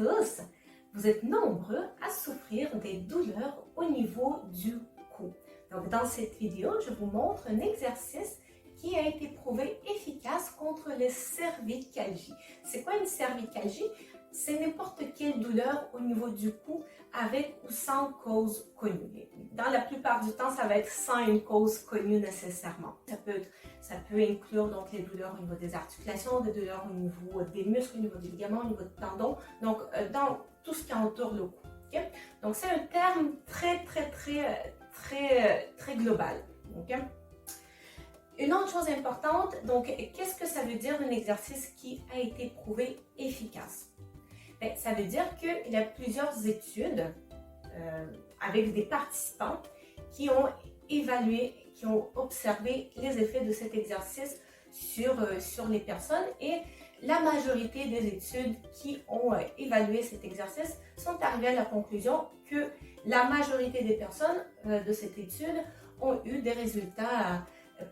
tous, vous êtes nombreux à souffrir des douleurs au niveau du cou. Donc dans cette vidéo, je vous montre un exercice qui a été prouvé efficace contre les cervicalgies. C'est quoi une cervicalgie? C'est n'importe quelle douleur au niveau du cou avec ou sans cause connue. Dans la plupart du temps, ça va être sans une cause connue nécessairement. Ça peut inclure donc les douleurs au niveau des articulations, des douleurs au niveau des muscles, au niveau des ligaments, au niveau des tendons, donc dans tout ce qui entoure le cou. Okay? Donc c'est un terme très global. Okay? Une autre chose importante, donc qu'est-ce que ça veut dire un exercice qui a été prouvé efficace? Bien, ça veut dire qu'il y a plusieurs études avec des participants qui ont évalué, qui ont observé les effets de cet exercice sur les personnes, et la majorité des études qui ont évalué cet exercice sont arrivées à la conclusion que la majorité des personnes de cette étude ont eu des résultats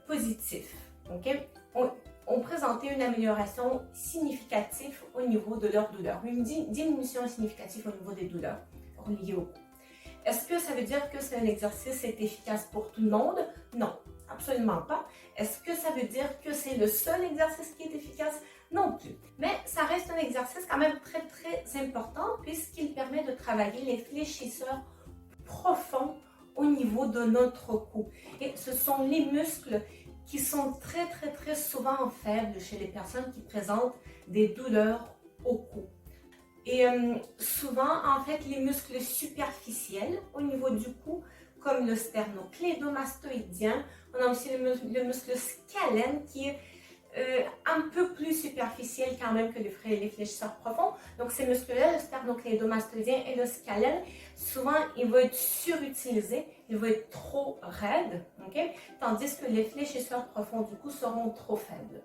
positifs. Okay? Ont présenté une amélioration significative au niveau de leur douleur, une diminution significative au niveau des douleurs liées au cou. Est-ce que ça veut dire que c'est un exercice qui est efficace pour tout le monde? Non, absolument pas. Est-ce que ça veut dire que c'est le seul exercice qui est efficace? Non plus. Mais ça reste un exercice quand même très important puisqu'il permet de travailler les fléchisseurs profonds au niveau de notre cou. Et ce sont les muscles qui sont très souvent faibles chez les personnes qui présentent des douleurs au cou. Et souvent, en fait, les muscles superficiels au niveau du cou, comme le sternoclédomastoïdien, on a aussi le muscle scalène qui est un peu plus superficiel quand même que les fléchisseurs profonds. Donc ces muscles-là, le sternoclédomastoïdien et le scalène, souvent il va être surutilisé, il va être trop raide, okay? Tandis que les fléchisseurs profonds du cou seront trop faibles.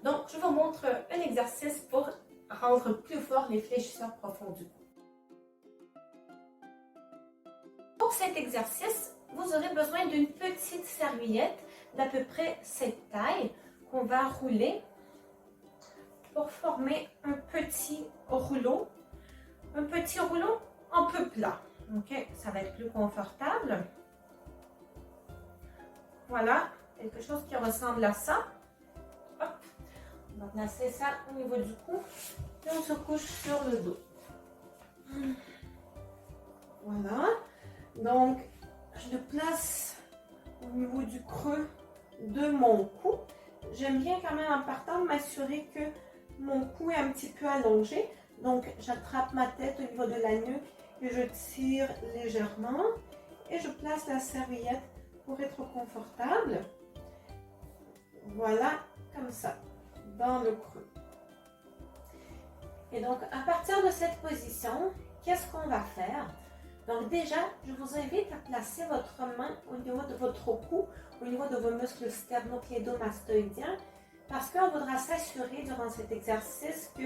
Donc je vous montre un exercice pour rendre plus fort les fléchisseurs profonds du cou. Pour cet exercice, vous aurez besoin d'une petite serviette d'à peu près cette taille qu'on va rouler pour former un petit rouleau un peu plat. Ok, ça va être plus confortable. Voilà, quelque chose qui ressemble à ça. Hop. On va placer ça au niveau du cou et on se couche sur le dos. Voilà, donc je le place au niveau du creux de mon cou. J'aime bien quand même en partant m'assurer que mon cou est un petit peu allongé. Donc j'attrape ma tête au niveau de la nuque et je tire légèrement et je place la serviette pour être confortable. Voilà, comme ça, dans le creux. Et donc à partir de cette position, qu'est-ce qu'on va faire? Donc déjà, je vous invite à placer votre main au niveau de votre cou, au niveau de vos muscles sternoclédomastoïdiens, parce qu'on voudra s'assurer durant cet exercice que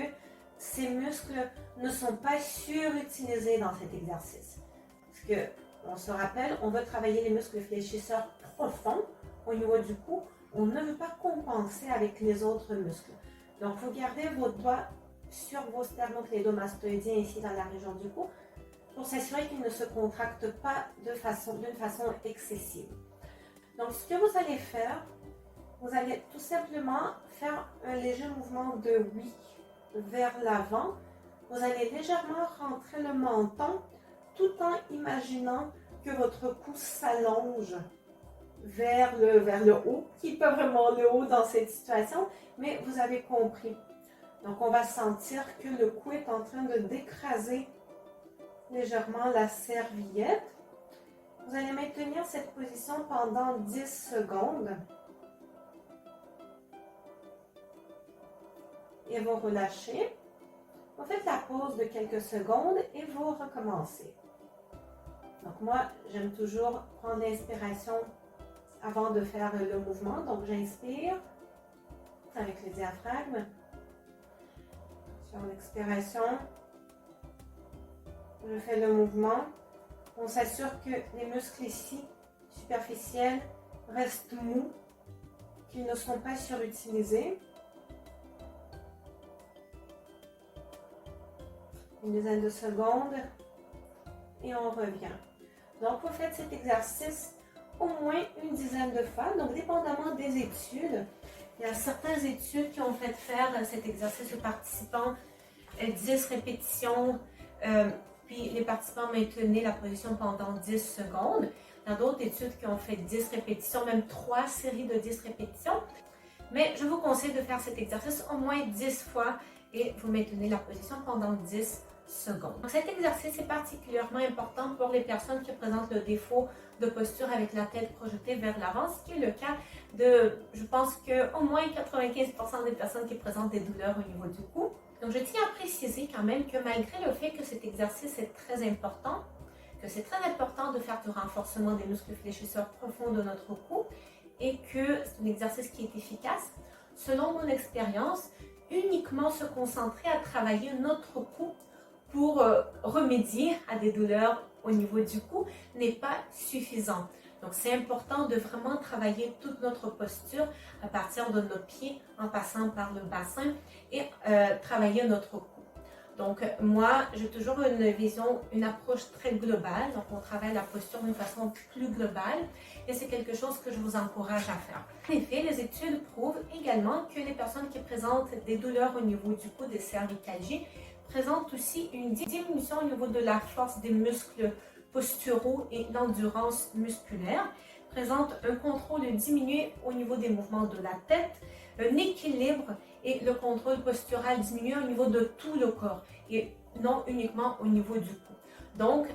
ces muscles ne sont pas surutilisés dans cet exercice. Parce que, on se rappelle, on veut travailler les muscles fléchisseurs profonds au niveau du cou, on ne veut pas compenser avec les autres muscles. Donc, vous gardez vos doigts sur vos sternoclédomastoïdiens ici dans la région du cou, pour s'assurer qu'ils ne se contractent pas d'une façon excessive. Donc, ce que vous allez faire, vous allez tout simplement faire un léger mouvement de oui vers l'avant. Vous allez légèrement rentrer le menton tout en imaginant que votre cou s'allonge vers le haut, qui n'est pas vraiment le haut dans cette situation, mais vous avez compris. Donc, on va sentir que le cou est en train de d'écraser légèrement la serviette. Vous allez maintenir cette position pendant 10 secondes. Et vous relâchez. Vous faites la pause de quelques secondes et vous recommencez. Donc moi, j'aime toujours prendre l'inspiration avant de faire le mouvement. Donc j'inspire avec le diaphragme. Sur l'expiration, je fais le mouvement. On s'assure que les muscles ici, superficiels, restent mous, qu'ils ne sont pas surutilisés. une dizaine de secondes et on revient. Donc, vous faites cet exercice au moins une dizaine de fois, donc dépendamment des études. Il y a certaines études qui ont fait faire cet exercice aux participants 10 répétitions, puis les participants maintenaient la position pendant 10 secondes. Il y a d'autres études qui ont fait 10 répétitions, même 3 séries de 10 répétitions. Mais je vous conseille de faire cet exercice au moins 10 fois et vous maintenez la position pendant 10 secondes. Donc, cet exercice est particulièrement important pour les personnes qui présentent le défaut de posture avec la tête projetée vers l'avant, ce qui est le cas de, je pense qu'au moins 95% des personnes qui présentent des douleurs au niveau du cou. Donc, je tiens à préciser quand même que malgré le fait que cet exercice est très important, que c'est très important de faire du renforcement des muscles fléchisseurs profonds de notre cou et que c'est un exercice qui est efficace, selon mon expérience, uniquement se concentrer à travailler notre cou pour remédier à des douleurs au niveau du cou n'est pas suffisant. Donc, c'est important de vraiment travailler toute notre posture à partir de nos pieds en passant par le bassin et travailler notre cou. Donc, moi, j'ai toujours une vision, une approche très globale. Donc, on travaille la posture d'une façon plus globale et c'est quelque chose que je vous encourage à faire. En effet, les études prouvent également que les personnes qui présentent des douleurs au niveau du cou, des cervicalgies, présentent aussi une diminution au niveau de la force des muscles posturaux et l'endurance musculaire, présentent un contrôle diminué au niveau des mouvements de la tête, un équilibre et le contrôle postural diminué au niveau de tout le corps et non uniquement au niveau du cou. Donc,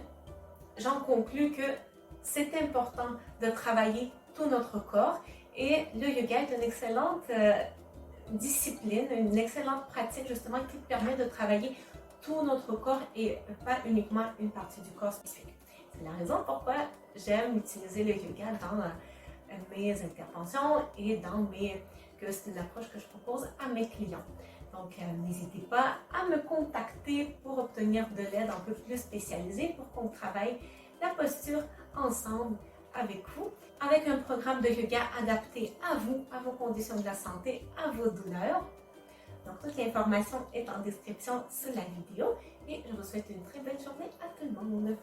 j'en conclus que c'est important de travailler tout notre corps et le yoga est une excellente discipline, une excellente pratique justement qui permet de travailler tout notre corps et pas uniquement une partie du corps spécifique. C'est la raison pourquoi j'aime utiliser le yoga dans mes interventions et que c'est une approche que je propose à mes clients. Donc, n'hésitez pas à me contacter pour obtenir de l'aide un peu plus spécialisée pour qu'on travaille la posture ensemble avec vous, avec un programme de yoga adapté à vous, à vos conditions de la santé, à vos douleurs. Donc, toute l'information est en description sous la vidéo et je vous souhaite une très belle journée à tout le monde.